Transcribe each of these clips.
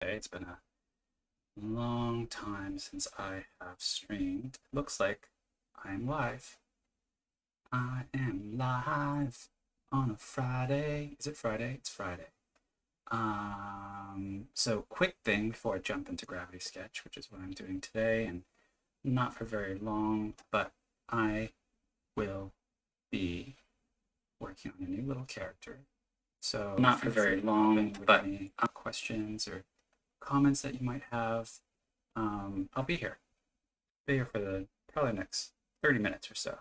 It's been a long time since I have streamed. It looks like I'm live. I am live on a Friday. Is it Friday? It's Friday. So quick thing before I jump into Gravity Sketch, which is what I'm doing today, and not for very long, but I will be working on a new little character. So not for very long, but any questions or comments that you might have, I'll be here. Be here for the probably next 30 minutes or so.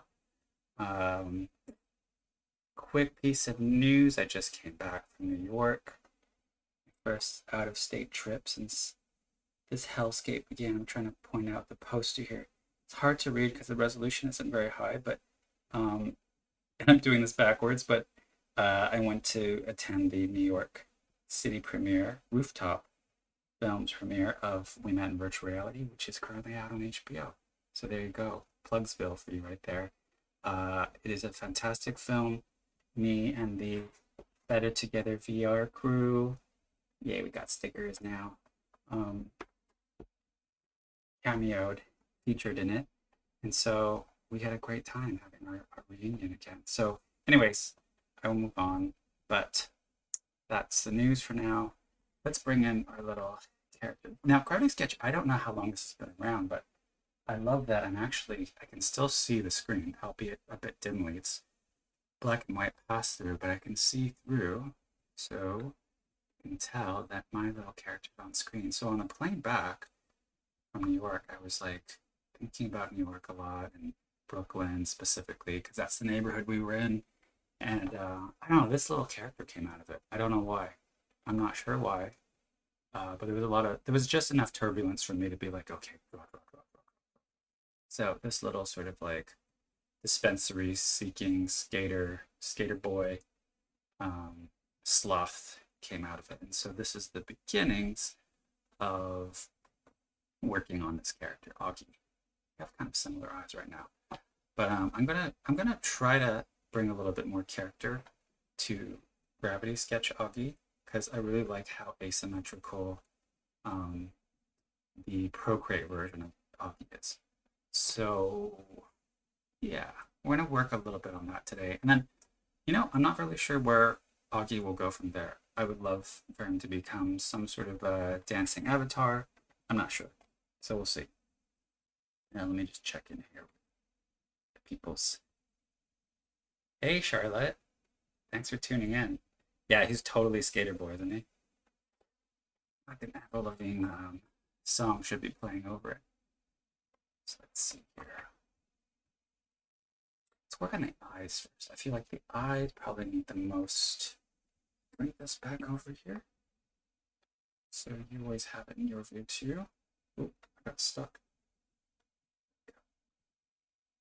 Um, Quick piece of news. I just came back from New York. First out of state trip since this hellscape began. I'm trying to point out the poster here. It's hard to read because the resolution isn't very high, but um, and I'm doing this backwards, but I went to attend the New York City premiere, rooftop films premiere of We Met in Virtual Reality, which is currently out on HBO. So there you go, Plugsville for you right there. It is a fantastic film. Me and the Better Together VR crew. Yeah, we got stickers now. Um, Cameoed, featured in it, and so we had a great time having our reunion again. So, anyways, I will move on, but that's the news for now. Let's bring in our little character. Now, Gravity Sketch, I don't know how long this has been around, but I love that I can still see the screen, albeit a bit dimly. It's black and white pass through, but I can see through. So you can tell that my little character is on screen. So on the plane back from New York, I was like thinking about New York a lot and Brooklyn specifically, because that's the neighborhood we were in. And I don't know, this little character came out of it. I don't know why. I'm not sure why. But there was just enough turbulence for me to be like, okay, go, go, go, go. So this little sort of like dispensary seeking skater boy, um, sloth came out of it. And so this is the beginnings of working on this character, Augie. We have kind of similar eyes right now. But I'm gonna try to bring a little bit more character to Gravity Sketch Augie because I really like how asymmetrical um, the Procreate version of Augie is. So yeah, we're gonna work a little bit on that today, and then I'm not really sure where Augie will go from there. I would love for him to become some sort of a dancing avatar. I'm not sure, so we'll see. Now let me just check in here with the people's. Hey Charlotte, thanks for tuning in. Yeah, he's totally Skater Boy, isn't he? I think Avril Lavigne song should be playing over it. So let's see here. Let's work on the eyes first. I feel like the eyes probably need the most. Bring this back over here. So you always have it in your view too. Oop, I got stuck.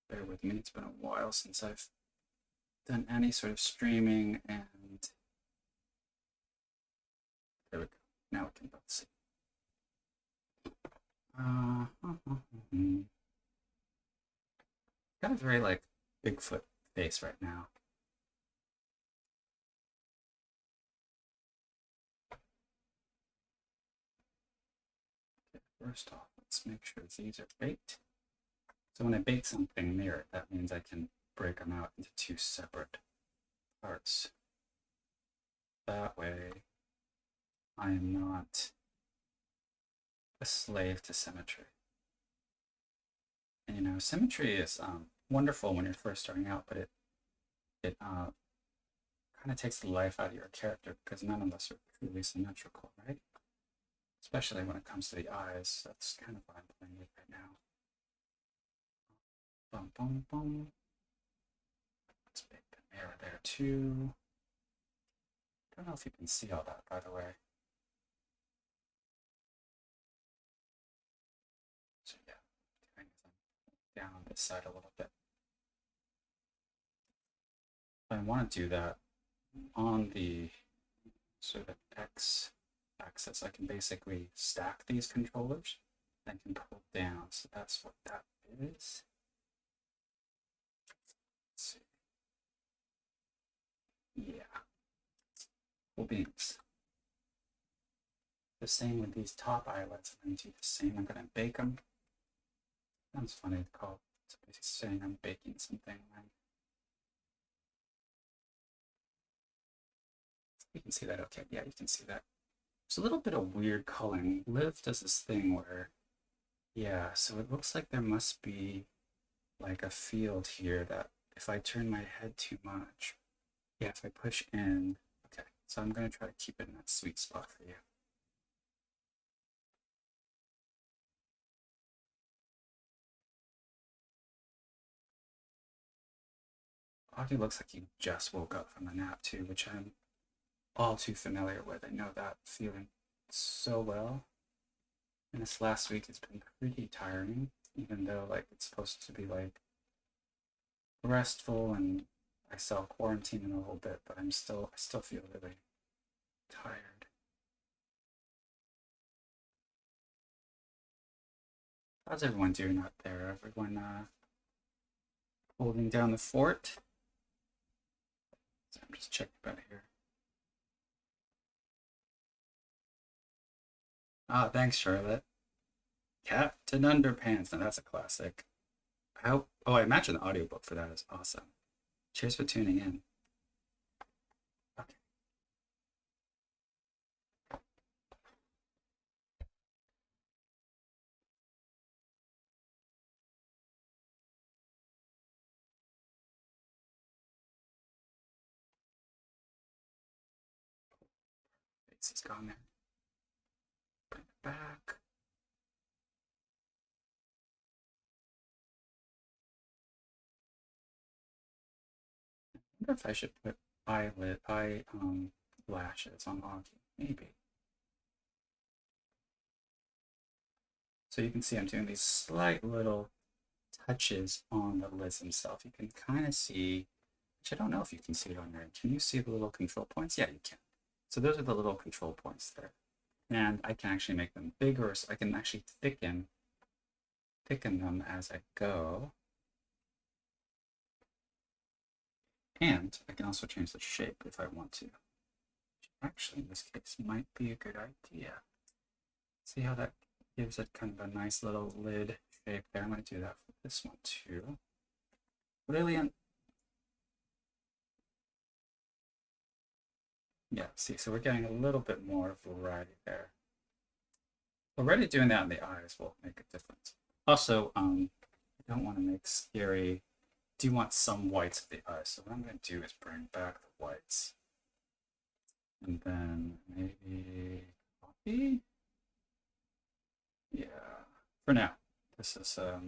Bear with me, it's been a while since I've done any sort of streaming, and there we go. Now we can both see. Got a very like Bigfoot face right now. Okay, first off, let's make sure these are baked. So when I bake something near it, that means I can break them out into two separate parts. That way, I am not a slave to symmetry. And symmetry is wonderful when you're first starting out, but it kind of takes the life out of your character because none of us are truly symmetrical, right? Especially when it comes to the eyes. That's kind of what I'm playing with right now. Boom, boom, boom. Let's make the mirror there too. Don't know if you can see all that, by the way. So yeah, down on this side a little bit. I want to do that on the sort of X axis. I can basically stack these controllers and can pull down. So that's what that is. Let's see. Yeah. Cool beans. The same with these top eyelets. I'm going to do the same. I'm going to bake them. Sounds funny to call somebody saying I'm baking something. You can see that, okay? Yeah, you can see that. There's a little bit of weird coloring. Liv does this thing where, yeah, so it looks like there must be like a field here that if I turn my head too much, yeah, if I push in, okay, so I'm going to try to keep it in that sweet spot for you. Audie looks like he just woke up from a nap too, which I'm all too familiar with. I know that feeling so well. And this last week has been pretty tiring, even though like it's supposed to be like restful and I self-quarantine in a little bit, but I still feel really tired. How's everyone doing out there? Everyone holding down the fort? So I'm just checking about here. Ah, thanks, Charlotte. Captain Underpants. Now that's a classic. I hope. Oh, I imagine the audiobook for that is awesome. Cheers for tuning in. Okay. Face is gone there. Bring it back. I wonder if I should put eye lashes on Augie. Maybe. So you can see I'm doing these slight little touches on the lids themselves. You can kind of see, which I don't know if you can see it on there. Can you see the little control points? Yeah, you can. So those are the little control points there. And I can actually make them bigger, so I can actually thicken them as I go. And I can also change the shape if I want to. Which actually, in this case, might be a good idea. See how that gives it kind of a nice little lid shape there. I'm going to do that for this one too. Brilliant. Yeah, see, so we're getting a little bit more variety there. Already doing that in the eyes will make a difference. Also, I don't want to make scary. Do you want some whites of the eyes? So what I'm going to do is bring back the whites. And then maybe coffee? Yeah, for now. This is scale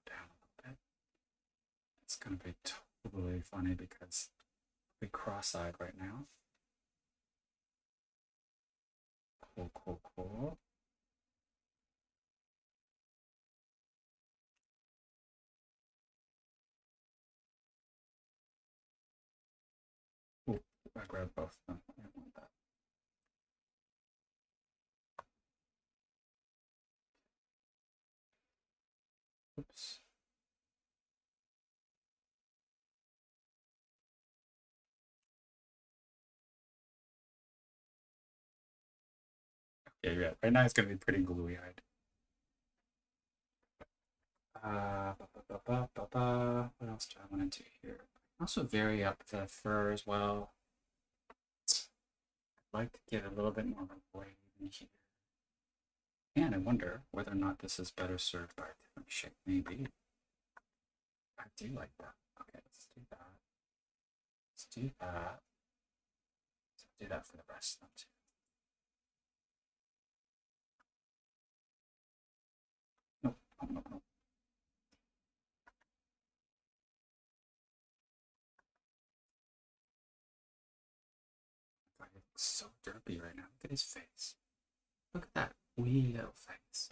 down a little bit. It's going to be totally funny because we're cross-eyed right now. Cool, cool, cool. Ooh, I grabbed both of them. I don't want that. Oops. Yeah, yeah. Right now it's going to be pretty gluey-eyed. What else do I want to do here? Also vary up the fur as well. I'd like to get a little bit more of a blade in here. And I wonder whether or not this is better served by a different shape. Maybe. I do like that. Okay, let's do that. Let's do that. Let's do that for the rest of them too. Nope, nope, nope, nope. God, he looks so derpy right now. Look at his face. Look at that wee little face.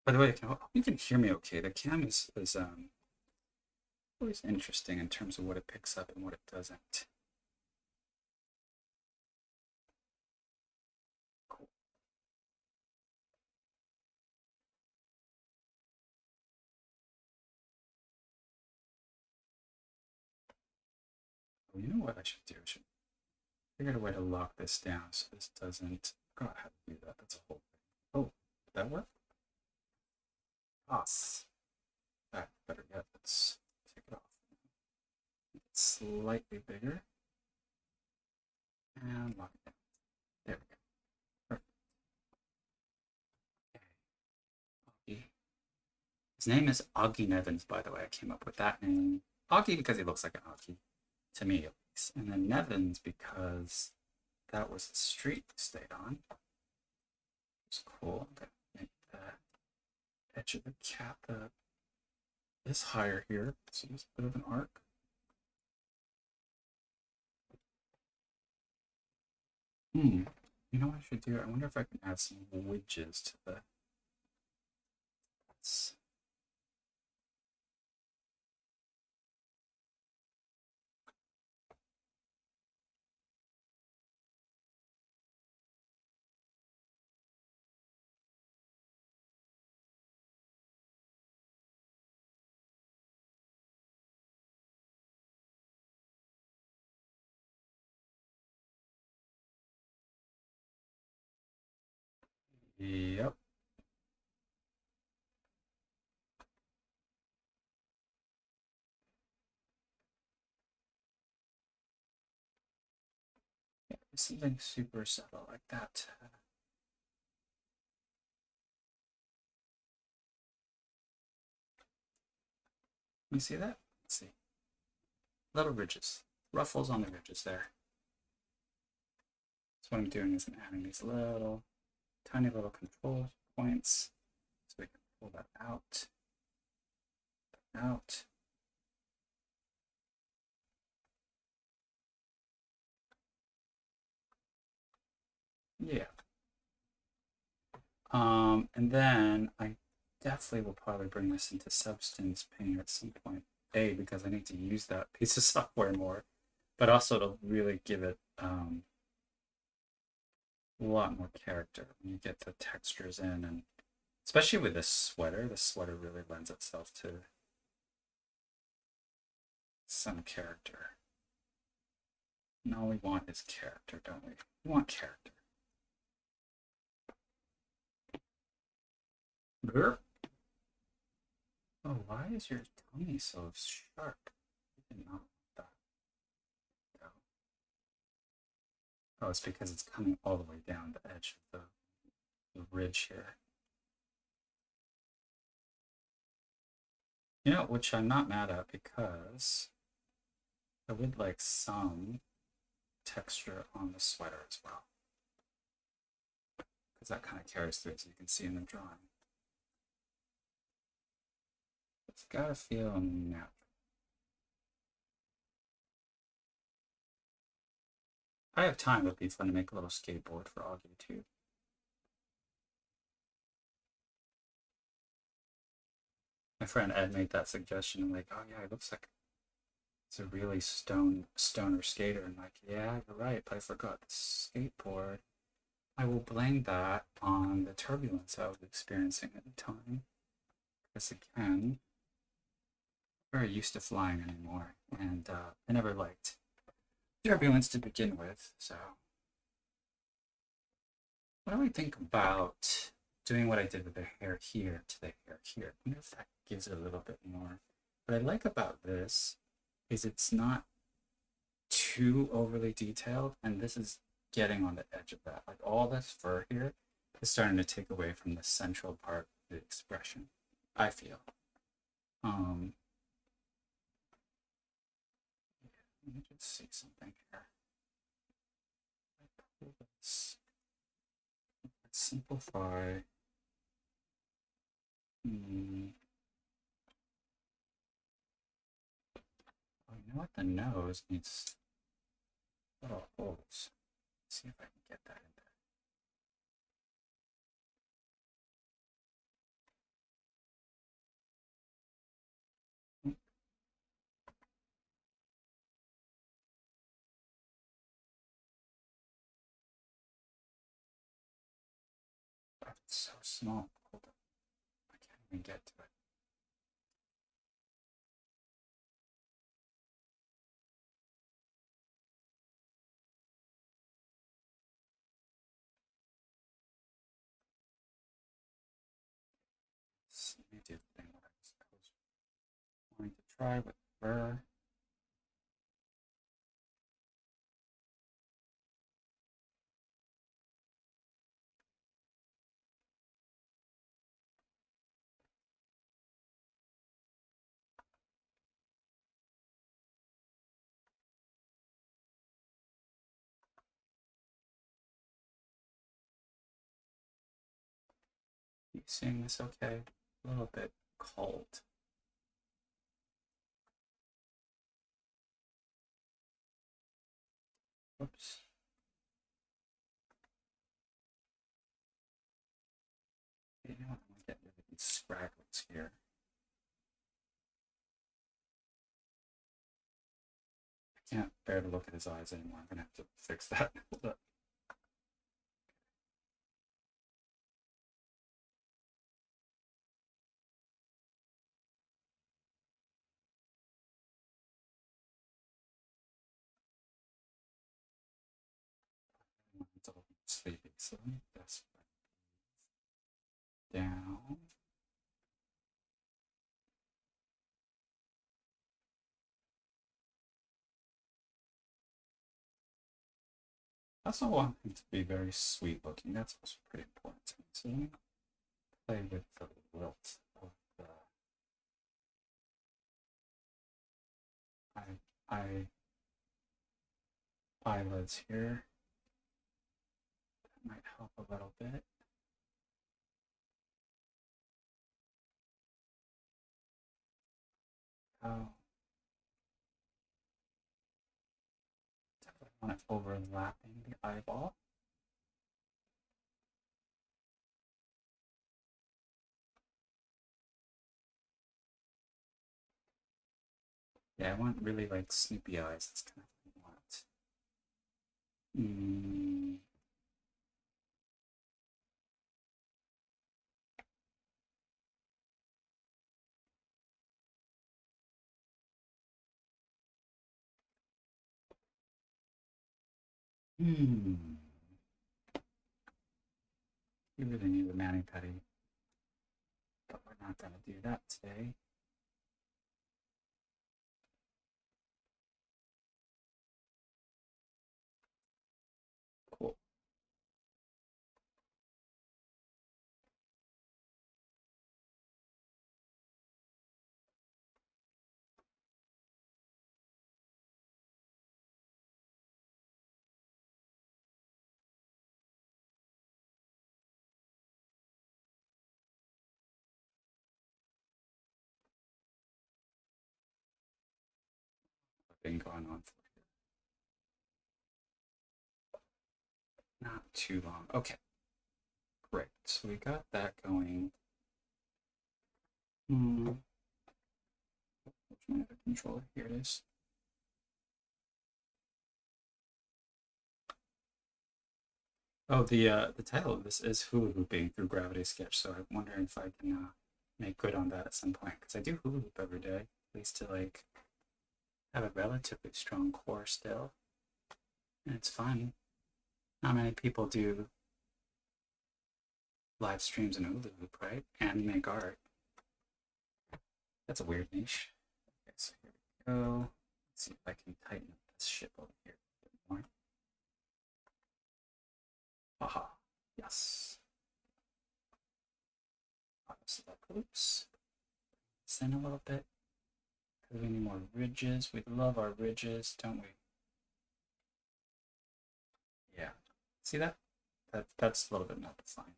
By the way, you can hear me okay. The cam is always interesting in terms of what it picks up and what it doesn't. Cool. you know what I should do? I should figure out a way to lock this down so this doesn't. God, how to do that? That's a whole thing. Oh, did that work? Yes. That better yet. Let's take it off. It's slightly bigger and lock it down. There we go. Perfect. Okay. His name is Augie Nevins, by the way. I came up with that name. Augie because he looks like an Augie, to me at least. And then Nevins because that was the street we stayed on. It's cool. I'm gonna make the edge of the cap this higher here. So there's a bit of an arc. You know what I should do? I wonder if I can add some wedges to the. Let's, yep. Yeah, something super subtle like that. You see that? Let's see. Little ridges, ruffles on the ridges there. So what I'm doing is I'm adding these little, tiny little control points so we can pull that out, out. Yeah. And then I definitely will probably bring this into Substance Painter at some point. A, because I need to use that piece of software more, but also to really give it a lot more character when you get the textures in, and especially with this sweater. The sweater really lends itself to some character. And all we want is character, don't we? We want character. Burp. Oh, why is your tummy so sharp? I did not want that. Go. Oh, it's because it's coming all the way down the edge of the ridge here. You know, which I'm not mad at because I would like some texture on the sweater as well. Because that kind of carries through, as you can see in the drawing. It's gotta feel natural. I have time, it would be fun to make a little skateboard for Augie too. My friend Ed made that suggestion. I'm like, oh yeah, it looks like it's a really stoner skater. And like, yeah, you're right, but I forgot the skateboard. I will blame that on the turbulence I was experiencing at the time. Because again, I'm very used to flying anymore, and I never liked turbulence to begin with. So, what do I think about doing what I did with the hair here to the hair here? I wonder if that gives it a little bit more. What I like about this is it's not too overly detailed, and this is getting on the edge of that. Like all this fur here is starting to take away from the central part of the expression, I feel. Let me just see something here. Let's simplify. Oh, you know what? The nose needs little holes. Let's see if I can get that in there. Oh, it's so small. Hold on. I can't even get to it. let me do the thing that I was wanting to try with fur. You seeing this okay? A little bit cold. Whoops. You know what? I'm gonna get rid of these scragglers here. I can't bear to look at his eyes anymore. I'm gonna have to fix that. Hold up. It's all sleepy, so let me just down. I also want him to be very sweet looking. That's also pretty important to me. So let me play with the lilt of the eyelids here. That might help a little bit. Oh, definitely want it overlapping the eyeball. Yeah, I want really like snoopy eyes. That's kind of what I want. Hmm. You really need a mani pedi, but we're not going to do that today. Cool. What's been going on for not too long. Okay, great. So we got that going. Where's my other controller? Here it is. Oh, the title of this is hula hooping through Gravity Sketch. So I'm wondering if I can make good on that at some point, because I do hula hoop every day, at least to like have a relatively strong core still, and it's fun. Not many people do live streams in hula hoop, right? And make art. That's a weird niche. Okay, so here we go. Let's see if I can tighten up this ship over here a bit more. Aha, yes. Select oops. Send a little bit. Because we need more ridges. We love our ridges, don't we? Yeah. See that? That's a little bit not defined.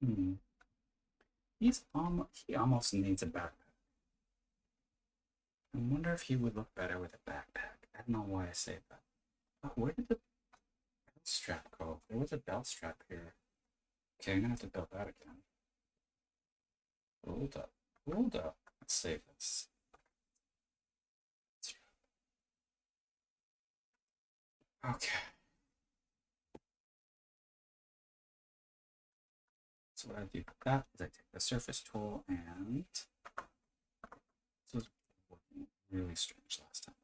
Hmm. He almost needs a backpack. I wonder if he would look better with a backpack. I don't know why I say that. Oh, where did the belt strap go? There was a belt strap here. Okay, I'm gonna have to build that again. Hold up. Hold up. Let's save this. Okay. So what I do with that is I take the surface tool and this was working really strange last time.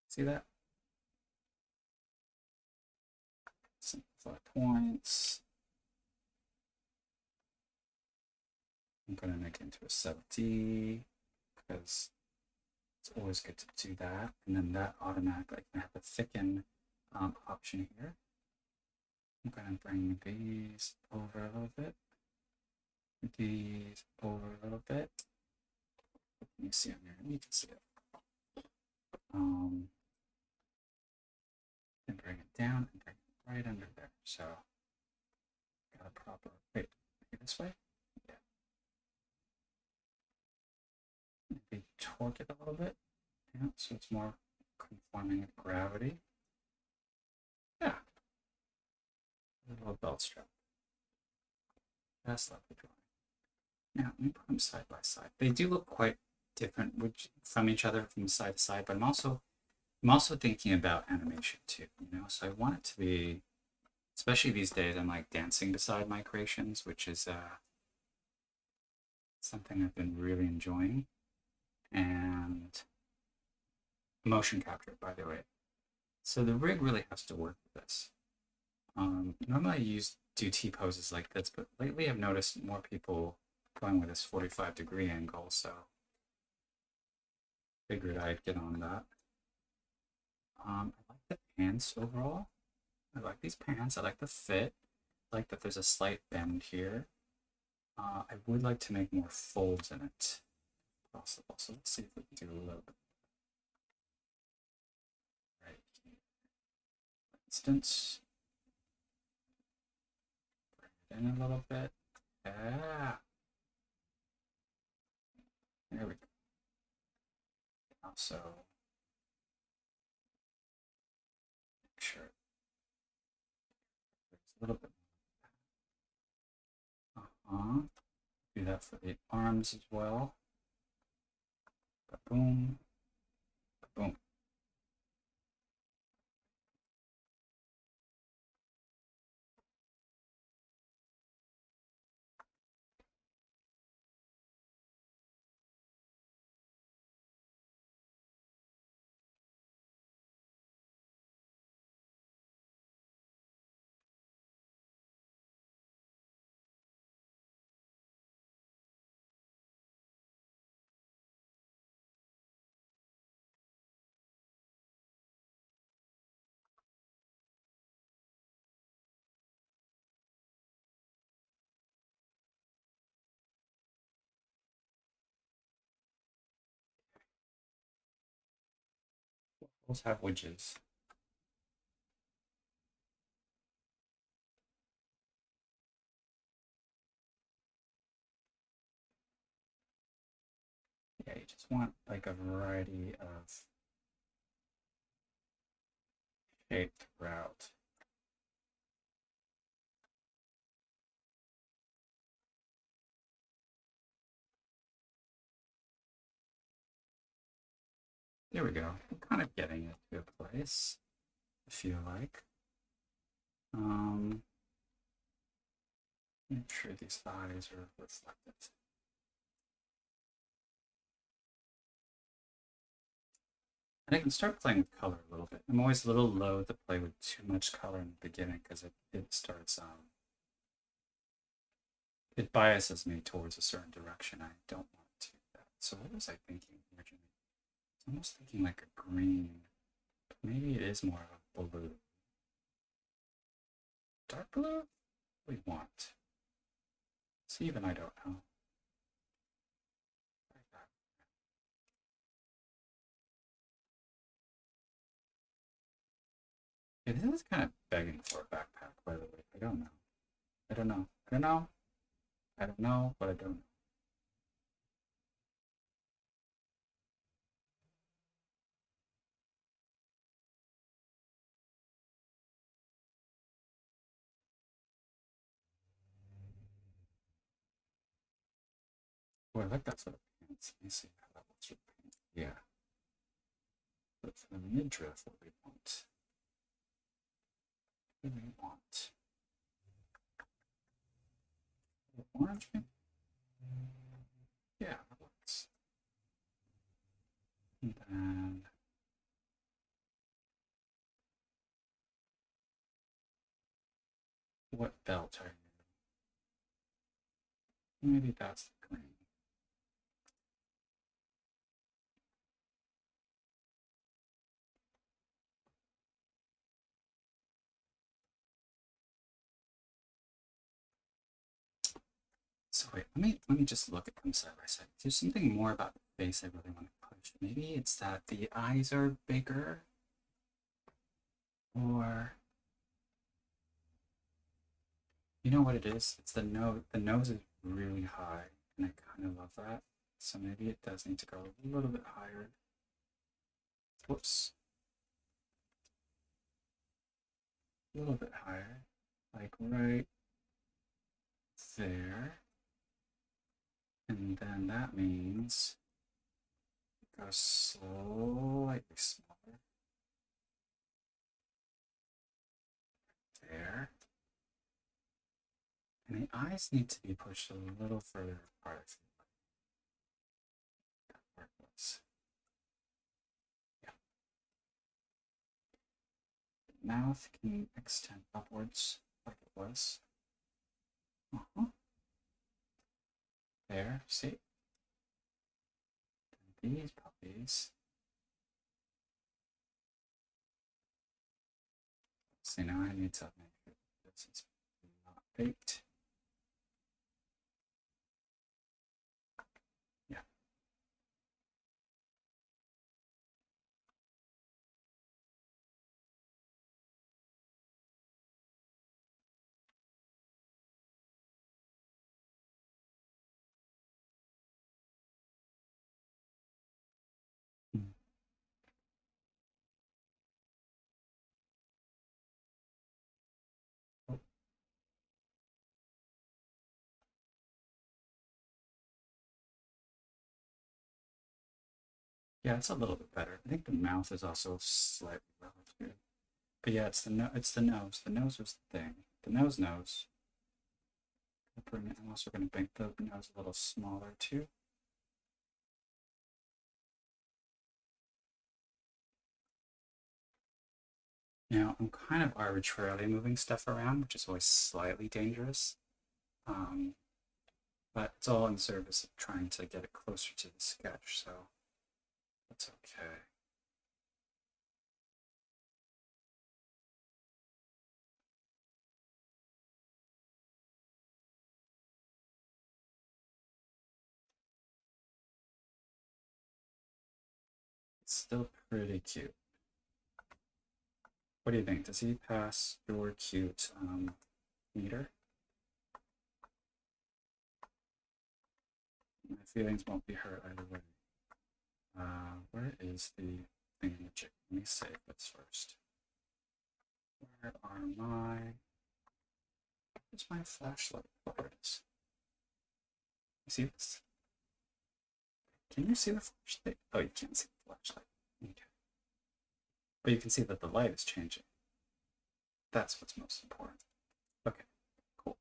See that? Simplify points. I'm going to make it into a sub D because it's always good to do that. And then that automatically, I have a thicken option here. I'm going to bring these over a little bit. These over a little bit. Let me see on here. You can see it. And bring it down and bring it right under there. So got a proper, wait, maybe this way? Yeah. Maybe torque it a little bit. Yeah, so it's more conforming with gravity. Yeah. A little belt strap. That's lovely drawing. Now, let me put them side by side. They do look quite different from each other from side to side, but I'm also thinking about animation too, you know? So I want it to be, especially these days, I'm like dancing beside my creations, which is something I've been really enjoying. And motion capture, by the way. So the rig really has to work with this. Normally I do T poses like this, but lately I've noticed more people going with this 45-degree angle, so figured I'd get on that. I like the pants overall. I like these pants. I like the fit. I like that there's a slight bend here. I would like to make more folds in it, if possible. So let's see if we can do a little bit. Right here. For instance, bring it in a little bit. Yeah. There we go. Also, make sure there's a little bit. Do that for the arms as well. Boom. Boom. Those have wedges. Yeah, you just want like a variety of shape throughout. There we go. I'm kind of getting it to a place, I feel like. Make sure these eyes are reflected. And I can start playing with color a little bit. I'm always a little loath to play with too much color in the beginning because it starts, it biases me towards a certain direction. I don't want to do that. So what was I thinking originally? I was almost thinking like a green. But maybe it is more of a blue. Dark blue? We want. See, even I don't know. Yeah, this is kind of begging for a backpack, by the way. I don't know. I don't know. I don't know. I don't know, but I don't know. Oh, I like that sort of pants. Let me see how that looks with pants. Yeah. But for the midriff, what we want? What do we want? Orange, maybe? Yeah, that works. And then what belt are you? Maybe that's the green. So wait, let me just look at them side by side. There's something more about the face I really want to push. Maybe it's that the eyes are bigger, or you know what it is? It's the nose. The nose is really high, and I kind of love that. So maybe it does need to go a little bit higher. Whoops. A little bit higher, like right there. And then that means it goes slightly smaller. There. And the eyes need to be pushed a little further apart. That part was. Yeah. The mouth can extend upwards like it was. There, see? And these puppies. See, now I need to make sure this is not baked. Yeah. Mm. Oh. Yeah, it's a little bit better. I think the mouth is also slightly relative. But yeah, it's the it's the nose. The nose was the thing. The nose knows. I'm also going to make the nose a little smaller too. Now I'm kind of arbitrarily moving stuff around, which is always slightly dangerous. Um, but it's all in service of trying to get it closer to the sketch, so that's okay. It's still pretty cute. What do you think? Does he pass your cute meter? My feelings won't be hurt either way. Where is the thingamajig? Let me save this first. Where are my... Where's my flashlight? Oh, there it is. You see this? Can you see the flashlight? Oh, you can't see the flashlight. Okay. But you can see that the light is changing. That's what's most important. Okay, cool.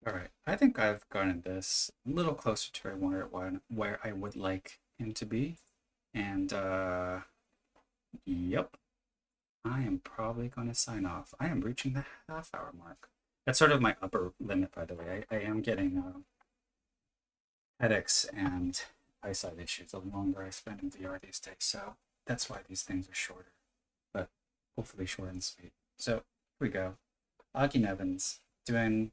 All right, I think I've gotten this a little closer to where I would like him to be. And yep, I am probably going to sign off. I am reaching the half-hour mark. That's sort of my upper limit, by the way. I am getting headaches and eyesight issues the longer I spend in VR these days. So that's why these things are shorter, but hopefully short and sweet. So here we go. Augie Nevins doing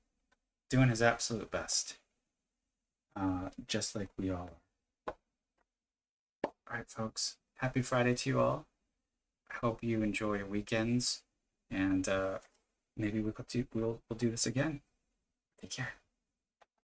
his absolute best, just like we all are. All right, folks. Happy Friday to you all. I hope you enjoy your weekends, and maybe we'll do this again. Take care.